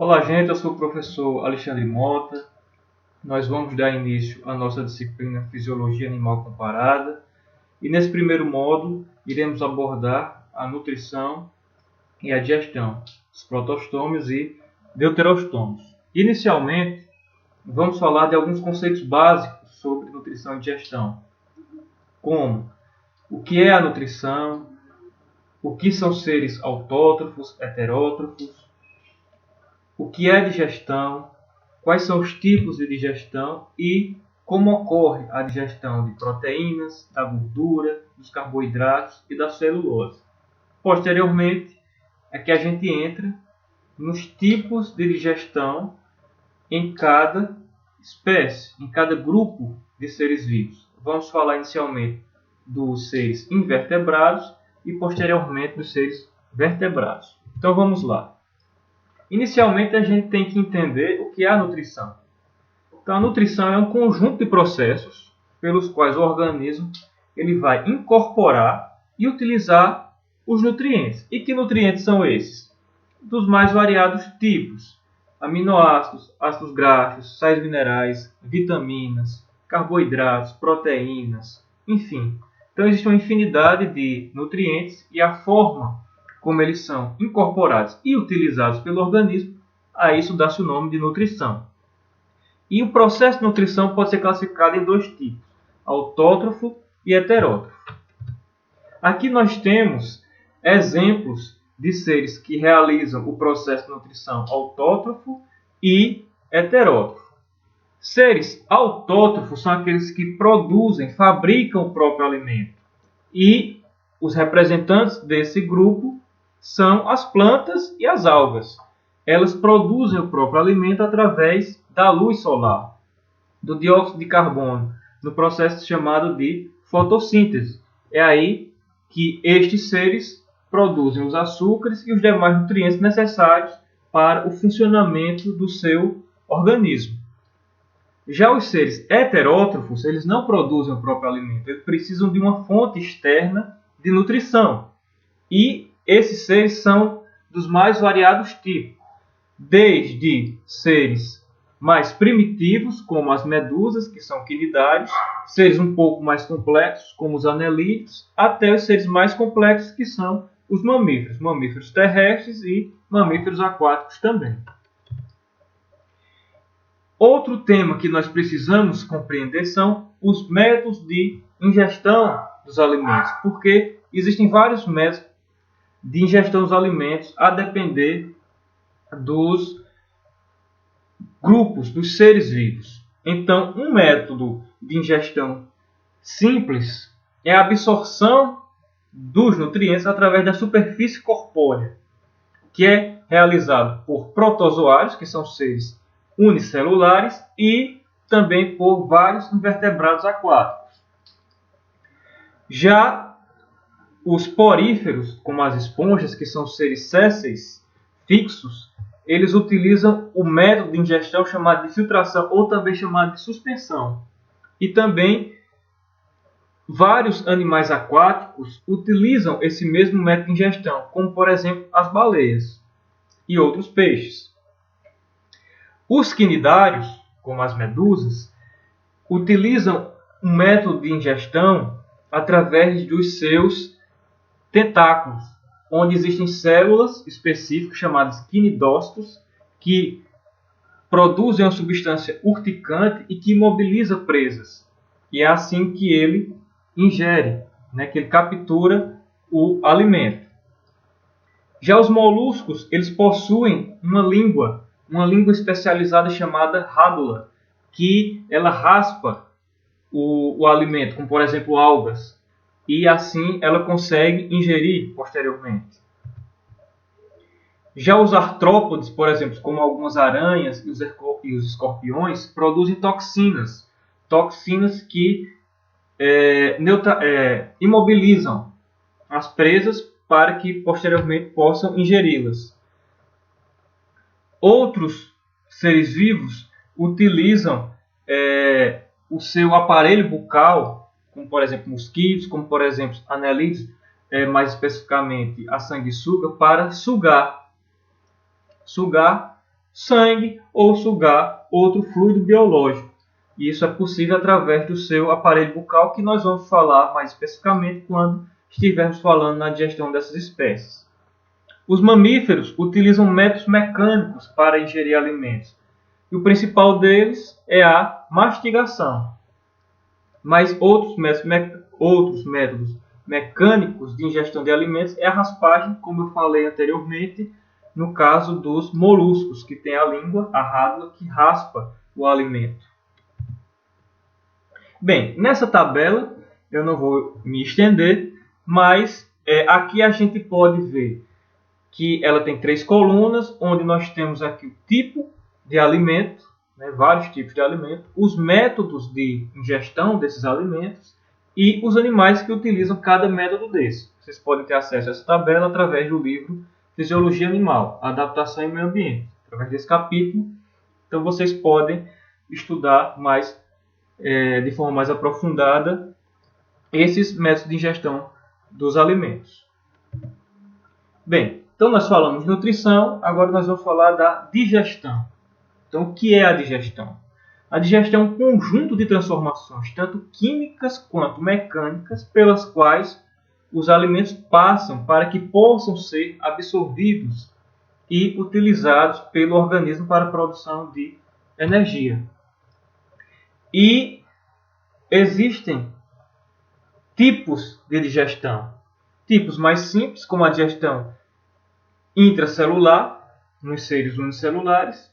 Olá, gente. Eu sou o professor Alexandre Mota. Nós vamos dar início à nossa disciplina Fisiologia Animal Comparada. E nesse primeiro módulo, iremos abordar a nutrição e a digestão, os protostômios e deuterostômios. Inicialmente, vamos falar de alguns conceitos básicos sobre nutrição e digestão, como o que é a nutrição, o que são seres autótrofos, heterótrofos, o que é digestão, quais são os tipos de digestão e como ocorre a digestão de proteínas, da gordura, dos carboidratos e da celulose. Posteriormente, é que a gente entra nos tipos de digestão em cada espécie, em cada grupo de seres vivos. Vamos falar inicialmente dos seres invertebrados e posteriormente dos seres vertebrados. Então vamos lá. Inicialmente a gente tem que entender o que é a nutrição. Então a nutrição é um conjunto de processos pelos quais o organismo ele vai incorporar e utilizar os nutrientes. E que nutrientes são esses? Dos mais variados tipos: aminoácidos, ácidos graxos, sais minerais, vitaminas, carboidratos, proteínas, enfim. Então existe uma infinidade de nutrientes e a forma como eles são incorporados e utilizados pelo organismo, a isso dá-se o nome de nutrição. E o processo de nutrição pode ser classificado em dois tipos: autótrofo e heterótrofo. Aqui nós temos exemplos de seres que realizam o processo de nutrição autótrofo e heterótrofo. Seres autótrofos são aqueles que produzem, fabricam o próprio alimento. E os representantes desse grupo são as plantas e as algas. Elas produzem o próprio alimento através da luz solar, do dióxido de carbono, no processo chamado de fotossíntese. É aí que estes seres produzem os açúcares e os demais nutrientes necessários para o funcionamento do seu organismo. Já os seres heterótrofos, eles não produzem o próprio alimento, eles precisam de uma fonte externa de nutrição. E esses seres são dos mais variados tipos, desde seres mais primitivos, como as medusas, que são quinidários, seres um pouco mais complexos, como os anelídeos, até os seres mais complexos, que são os mamíferos, mamíferos terrestres e mamíferos aquáticos também. Outro tema que nós precisamos compreender são os métodos de ingestão dos alimentos, porque existem vários métodos de ingestão dos alimentos a depender dos grupos, dos seres vivos. Então, um método de ingestão simples é a absorção dos nutrientes através da superfície corpórea, que é realizado por protozoários, que são seres unicelulares, e também por vários invertebrados aquáticos. Já os poríferos, como as esponjas, que são seres sésseis, fixos, eles utilizam o método de ingestão chamado de filtração, ou também chamado de suspensão. E também vários animais aquáticos utilizam esse mesmo método de ingestão, como por exemplo as baleias e outros peixes. Os quinidários, como as medusas, utilizam um método de ingestão através dos seus tentáculos, onde existem células específicas chamadas quinidócitos, que produzem uma substância urticante e que imobiliza presas. E é assim que ele ingere, que ele captura o alimento. Já os moluscos, eles possuem uma língua especializada chamada rádula, que ela raspa o alimento, como por exemplo algas, e assim ela consegue ingerir posteriormente. Já os artrópodes, por exemplo, como algumas aranhas e os escorpiões, produzem toxinas que imobilizam as presas para que posteriormente possam ingeri-las. Outros seres vivos utilizam o seu aparelho bucal, como por exemplo mosquitos, como por exemplo anelídeos, mais especificamente a sanguessuga, para sugar sangue ou sugar outro fluido biológico. E isso é possível através do seu aparelho bucal, que nós vamos falar mais especificamente quando estivermos falando na digestão dessas espécies. Os mamíferos utilizam métodos mecânicos para ingerir alimentos. E o principal deles é a mastigação. Mas outros métodos mecânicos de ingestão de alimentos é a raspagem, como eu falei anteriormente, no caso dos moluscos, que tem a língua, a rádula, que raspa o alimento. Bem, nessa tabela eu não vou me estender, mas aqui a gente pode ver que ela tem 3 colunas, onde nós temos aqui o tipo de alimento, vários tipos de alimento, os métodos de ingestão desses alimentos e os animais que utilizam cada método desse. Vocês podem ter acesso a essa tabela através do livro Fisiologia Animal, Adaptação e Meio Ambiente, através desse capítulo. Então vocês podem estudar de forma mais aprofundada esses métodos de ingestão dos alimentos. Bem, então nós falamos de nutrição, agora nós vamos falar da digestão. Então, o que é a digestão? A digestão é um conjunto de transformações, tanto químicas quanto mecânicas, pelas quais os alimentos passam para que possam ser absorvidos e utilizados pelo organismo para a produção de energia. E existem tipos de digestão. Tipos mais simples, como a digestão intracelular, nos seres unicelulares,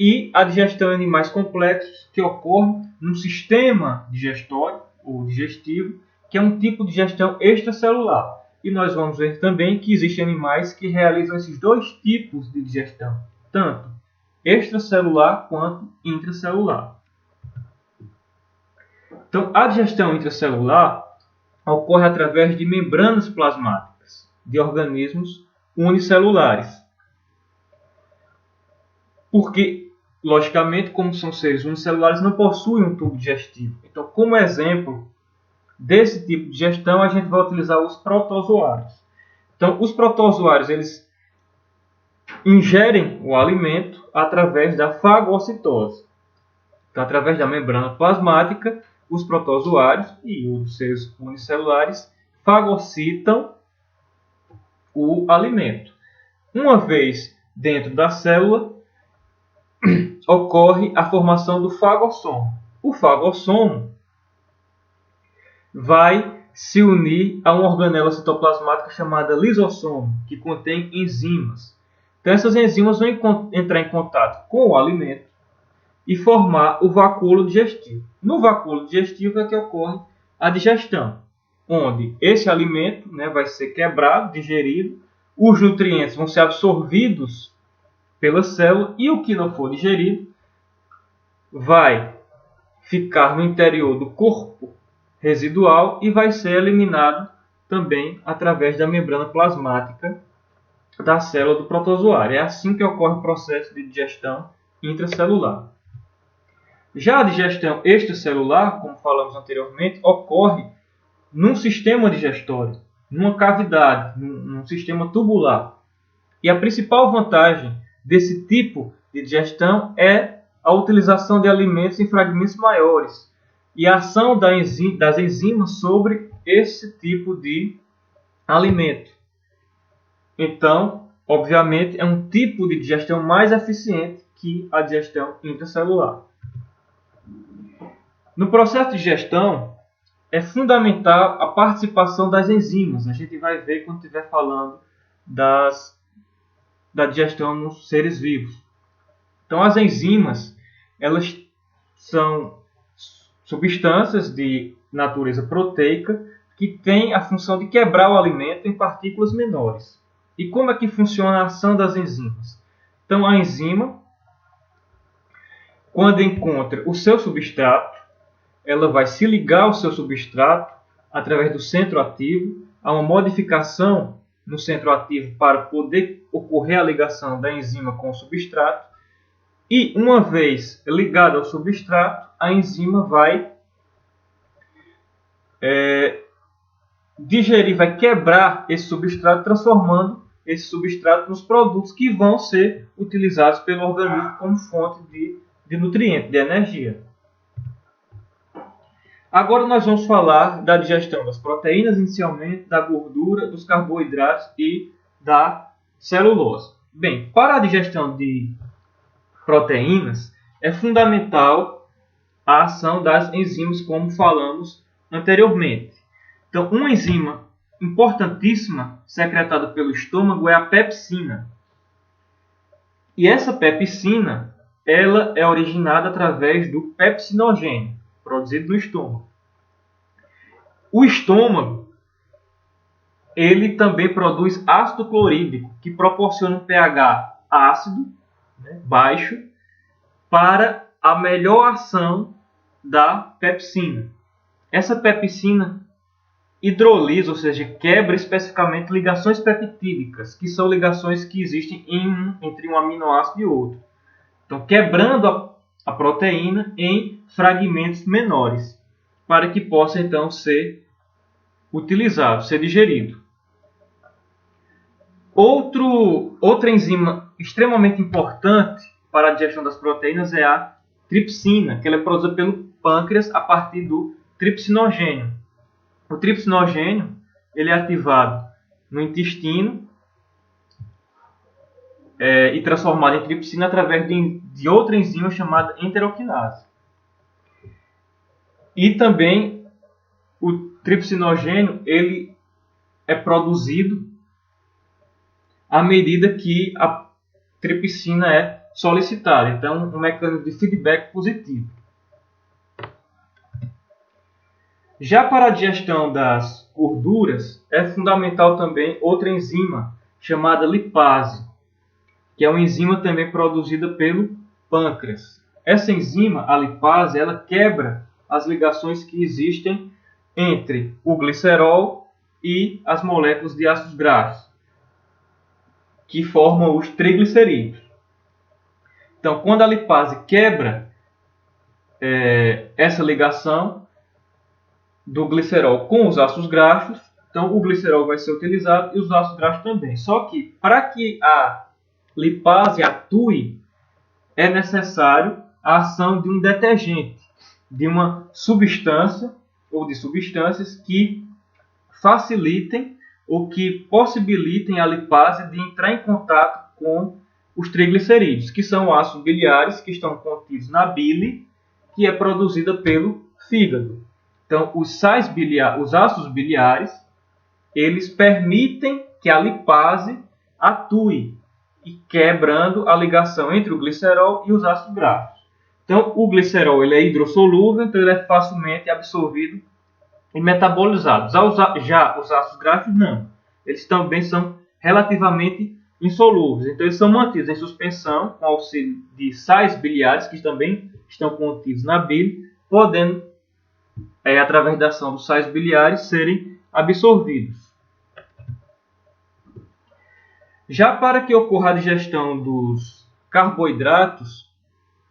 e a digestão em animais complexos, que ocorre no sistema digestório ou digestivo, que é um tipo de digestão extracelular. E nós vamos ver também que existem animais que realizam esses 2 tipos de digestão, tanto extracelular quanto intracelular. Então, a digestão intracelular ocorre através de membranas plasmáticas de organismos unicelulares. Porque, logicamente, como são seres unicelulares, não possuem um tubo digestivo. Então, como exemplo desse tipo de digestão, a gente vai utilizar os protozoários. Então, os protozoários, eles ingerem o alimento através da fagocitose. Então, através da membrana plasmática, os protozoários e os seres unicelulares fagocitam o alimento. Uma vez dentro da célula, ocorre a formação do fagossomo. O fagossomo vai se unir a uma organela citoplasmática chamada lisossomo, que contém enzimas. Então, essas enzimas vão entrar em contato com o alimento e formar o vacúolo digestivo. No vacúolo digestivo é que ocorre a digestão, onde esse alimento vai ser quebrado, digerido, os nutrientes vão ser absorvidos pela célula e o que não for digerido vai ficar no interior do corpo residual e vai ser eliminado também através da membrana plasmática da célula do protozoário. É assim que ocorre o processo de digestão intracelular. Já a digestão extracelular, como falamos anteriormente, ocorre num sistema digestório, numa cavidade, num sistema tubular. E a principal vantagem desse tipo de digestão é a utilização de alimentos em fragmentos maiores e a ação das enzimas sobre esse tipo de alimento. Então, obviamente, é um tipo de digestão mais eficiente que a digestão intracelular. No processo de digestão, é fundamental a participação das enzimas. A gente vai ver quando estiver falando da digestão nos seres vivos. Então, as enzimas, elas são substâncias de natureza proteica que têm a função de quebrar o alimento em partículas menores. E como é que funciona a ação das enzimas? Então, a enzima, quando encontra o seu substrato, ela vai se ligar ao seu substrato através do centro ativo, há uma modificação no centro ativo para poder ocorrer a ligação da enzima com o substrato, e uma vez ligada ao substrato, a enzima vai digerir, vai quebrar esse substrato, transformando esse substrato nos produtos que vão ser utilizados pelo organismo como fonte de nutriente, de energia. Agora nós vamos falar da digestão das proteínas inicialmente, da gordura, dos carboidratos e da celulose. Bem, para a digestão de proteínas é fundamental a ação das enzimas, como falamos anteriormente. Então, uma enzima importantíssima secretada pelo estômago é a pepsina. E essa pepsina, ela é originada através do pepsinogênio, produzido no estômago. O estômago, ele também produz ácido clorídrico, que proporciona um pH ácido, baixo, para a melhor ação da pepsina. Essa pepsina hidrolisa, ou seja, quebra especificamente ligações peptídicas, que são ligações que existem entre um aminoácido e outro. Então, quebrando a proteína em fragmentos menores, para que possa então ser utilizado, ser digerido. Outra enzima extremamente importante para a digestão das proteínas é a tripsina, que ela é produzida pelo pâncreas a partir do tripsinogênio. O tripsinogênio ele é ativado no intestino e transformado em tripsina através de outra enzima chamada enteroquinase. E também o tripsinogênio ele é produzido à medida que a tripsina é solicitada. Então, um mecanismo de feedback positivo. Já para a digestão das gorduras, é fundamental também outra enzima chamada lipase, que é uma enzima também produzida pelo pâncreas. Essa enzima, a lipase, ela quebra as ligações que existem entre o glicerol e as moléculas de ácidos graxos, que formam os triglicerídeos. Então, quando a lipase quebra essa ligação do glicerol com os ácidos graxos, então o glicerol vai ser utilizado e os ácidos graxos também. Só que para que a lipase atue, é necessário a ação de um detergente, de uma substância ou de substâncias que facilitem ou que possibilitem a lipase de entrar em contato com os triglicerídeos, que são ácidos biliares que estão contidos na bile, que é produzida pelo fígado. Então, os ácidos biliares, eles permitem que a lipase atue, e quebrando a ligação entre o glicerol e os ácidos graxos. Então, o glicerol ele é hidrossolúvel, então ele é facilmente absorvido e metabolizado. Já os ácidos graxos não. Eles também são relativamente insolúveis. Então, eles são mantidos em suspensão com auxílio de sais biliares, que também estão contidos na bile, podendo, através da ação dos sais biliares, serem absorvidos. Já para que ocorra a digestão dos carboidratos,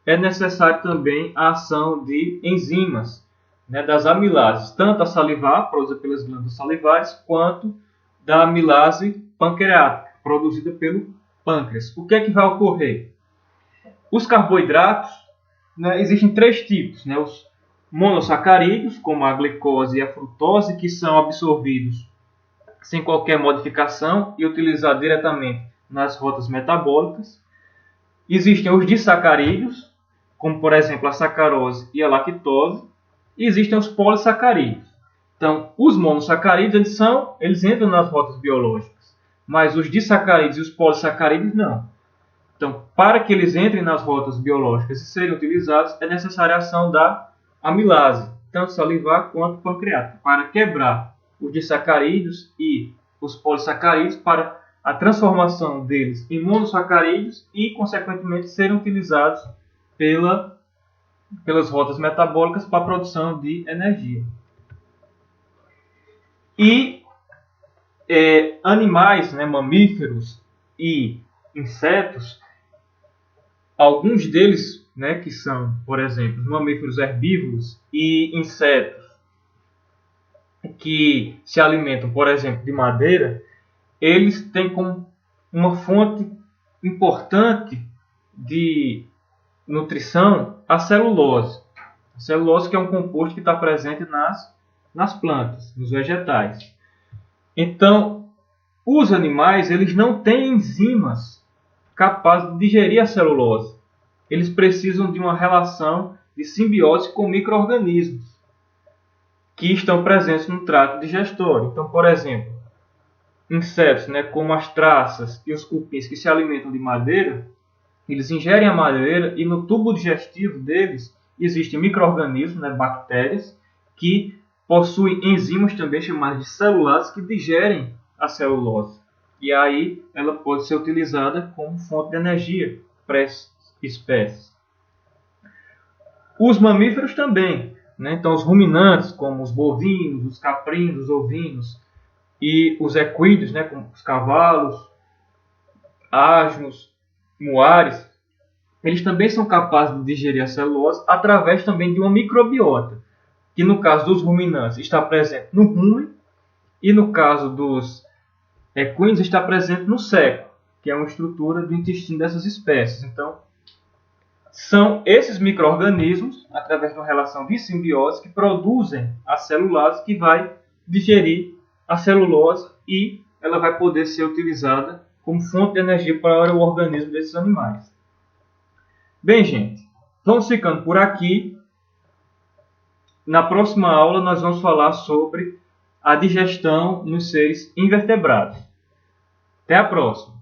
é necessário também a ação de enzimas, das amilases, tanto a salivar, produzida pelas glândulas salivares, quanto da amilase pancreática, produzida pelo pâncreas. O que é que vai ocorrer? Os carboidratos, existem três tipos, os monossacarídeos, como a glicose e a frutose, que são absorvidos sem qualquer modificação e utilizados diretamente nas rotas metabólicas. Existem os disacarídeos, como por exemplo a sacarose e a lactose, e existem os polissacarídeos. Então, os monossacarídeos eles entram nas rotas biológicas, mas os disacarídeos e os polissacarídeos não. Então, para que eles entrem nas rotas biológicas e serem utilizados, é necessária a ação da amilase, tanto salivar quanto pancreática, para quebrar os disacarídeos e os polissacarídeos, para a transformação deles em monossacarídeos e, consequentemente, serem utilizados pelas rotas metabólicas para a produção de energia. E animais, mamíferos e insetos, alguns deles, que são, por exemplo, mamíferos herbívoros e insetos que se alimentam, por exemplo, de madeira, eles têm como uma fonte importante de nutrição, a celulose. A celulose que é um composto que está presente nas plantas, nos vegetais. Então, os animais eles não têm enzimas capazes de digerir a celulose. Eles precisam de uma relação de simbiose com micro-organismos que estão presentes no trato digestório. Então, por exemplo, insetos, como as traças e os cupins que se alimentam de madeira, eles ingerem a madeira e no tubo digestivo deles existem micro-organismos, bactérias, que possuem enzimas também chamadas de celulases que digerem a celulose. E aí ela pode ser utilizada como fonte de energia para essas espécies. Os mamíferos também. Então os ruminantes, como os bovinos, os caprinos, os ovinos, e os equídeos, como os cavalos, asnos, muares, eles também são capazes de digerir a celulose através também de uma microbiota, que no caso dos ruminantes está presente no rumen e no caso dos equinos está presente no seco, que é uma estrutura do intestino dessas espécies. Então, são esses micro-organismos, através de uma relação de simbiose, que produzem a celulase que vai digerir a celulose e ela vai poder ser utilizada como fonte de energia para o organismo desses animais. Bem, gente, vamos ficando por aqui. Na próxima aula nós vamos falar sobre a digestão nos seres invertebrados. Até a próxima!